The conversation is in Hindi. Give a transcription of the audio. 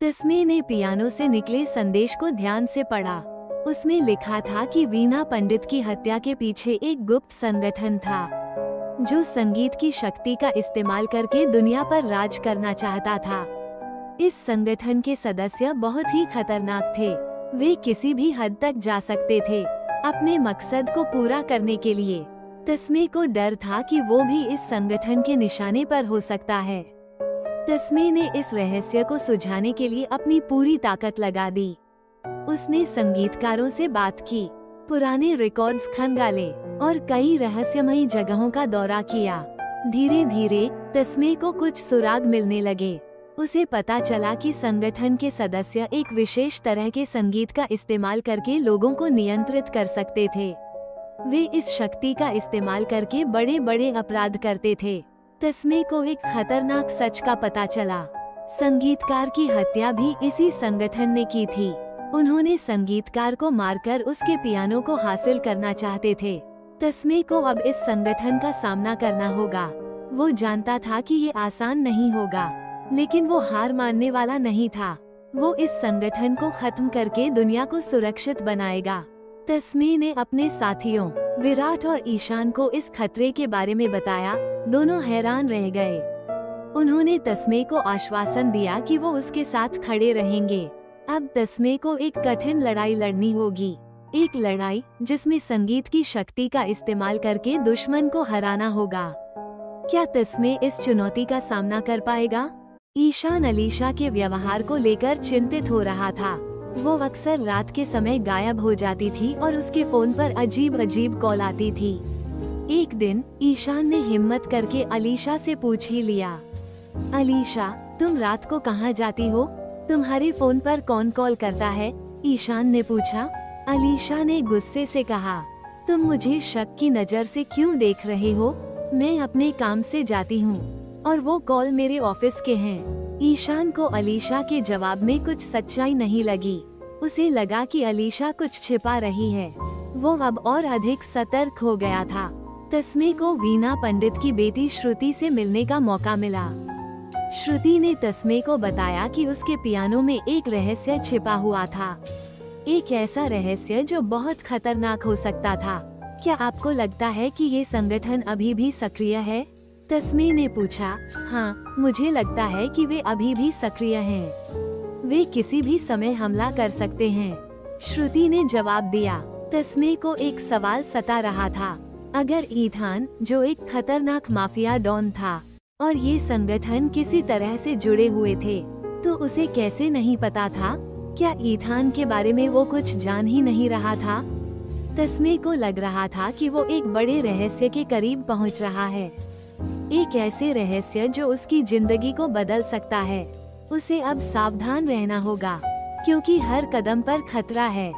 तस्मे ने पियानो से निकले संदेश को ध्यान से पढ़ा। उसमें लिखा था कि वीणा पंडित की हत्या के पीछे एक गुप्त संगठन था, जो संगीत की शक्ति का इस्तेमाल करके दुनिया पर राज करना चाहता था। इस संगठन के सदस्य बहुत ही खतरनाक थे। वे किसी भी हद तक जा सकते थे अपने मकसद को पूरा करने के लिए। तस्मे को डर था कि वो भी इस संगठन के निशाने पर हो सकता है। तस्मे ने इस रहस्य को सुलझाने के लिए अपनी पूरी ताकत लगा दी। उसने संगीतकारों से बात की, पुराने रिकॉर्ड्स खंगाले और कई रहस्यमयी जगहों का दौरा किया। धीरे धीरे तस्मे को कुछ सुराग मिलने लगे। उसे पता चला कि संगठन के सदस्य एक विशेष तरह के संगीत का इस्तेमाल करके लोगों को नियंत्रित कर सकते थे। वे इस शक्ति का इस्तेमाल करके बड़े बड़े अपराध करते थे। तस्मे को एक खतरनाक सच का पता चला। संगीतकार की हत्या भी इसी संगठन ने की थी। उन्होंने संगीतकार को मारकर उसके पियानो को हासिल करना चाहते थे। तस्मे को अब इस संगठन का सामना करना होगा। वो जानता था कि ये आसान नहीं होगा, लेकिन वो हार मानने वाला नहीं था। वो इस संगठन को खत्म करके दुनिया को सुरक्षित बनाएगा। तस्मे ने अपने साथियों विराट और ईशान को इस खतरे के बारे में बताया। दोनों हैरान रह गए। उन्होंने तस्मे को आश्वासन दिया कि वो उसके साथ खड़े रहेंगे। अब तस्मे को एक कठिन लड़ाई लड़नी होगी, एक लड़ाई जिसमें संगीत की शक्ति का इस्तेमाल करके दुश्मन को हराना होगा। क्या तस्मे इस चुनौती का सामना कर पाएगा? ईशान अलीशा के व्यवहार को लेकर चिंतित हो रहा था। वो अक्सर रात के समय गायब हो जाती थी और उसके फोन पर अजीब अजीब कॉल आती थी। एक दिन ईशान ने हिम्मत करके अलीशा से पूछ ही लिया, अलीशा, तुम रात को कहाँ जाती हो? तुम्हारे फोन पर कौन कॉल करता है? ईशान ने पूछा। अलीशा ने गुस्से से कहा, तुम मुझे शक की नजर से क्यों देख रहे हो? मैं अपने काम से जाती हूँ और वो कॉल मेरे ऑफिस के हैं। ईशान को अलीशा के जवाब में कुछ सच्चाई नहीं लगी। उसे लगा कि अलीशा कुछ छिपा रही है। वो अब और अधिक सतर्क हो गया था। तस्मे को वीणा पंडित की बेटी श्रुति से मिलने का मौका मिला। श्रुति ने तस्मे को बताया कि उसके पियानो में एक रहस्य छिपा हुआ था, एक ऐसा रहस्य जो बहुत खतरनाक हो सकता था। क्या आपको लगता है कि ये संगठन अभी भी सक्रिय है? तस्मे ने पूछा। हाँ, मुझे लगता है कि वे अभी भी सक्रिय हैं। वे किसी भी समय हमला कर सकते हैं, श्रुति ने जवाब दिया। तस्मे को एक सवाल सता रहा था। अगर ईथान, जो एक खतरनाक माफिया डॉन था, और ये संगठन किसी तरह से जुड़े हुए थे, तो उसे कैसे नहीं पता था? क्या ईथान के बारे में वो कुछ जान ही नहीं रहा था? तस्मे को लग रहा था कि वो एक बड़े रहस्य के करीब पहुंच रहा है, एक ऐसे रहस्य जो उसकी जिंदगी को बदल सकता है। उसे अब सावधान रहना होगा, क्योंकि हर कदम पर खतरा है।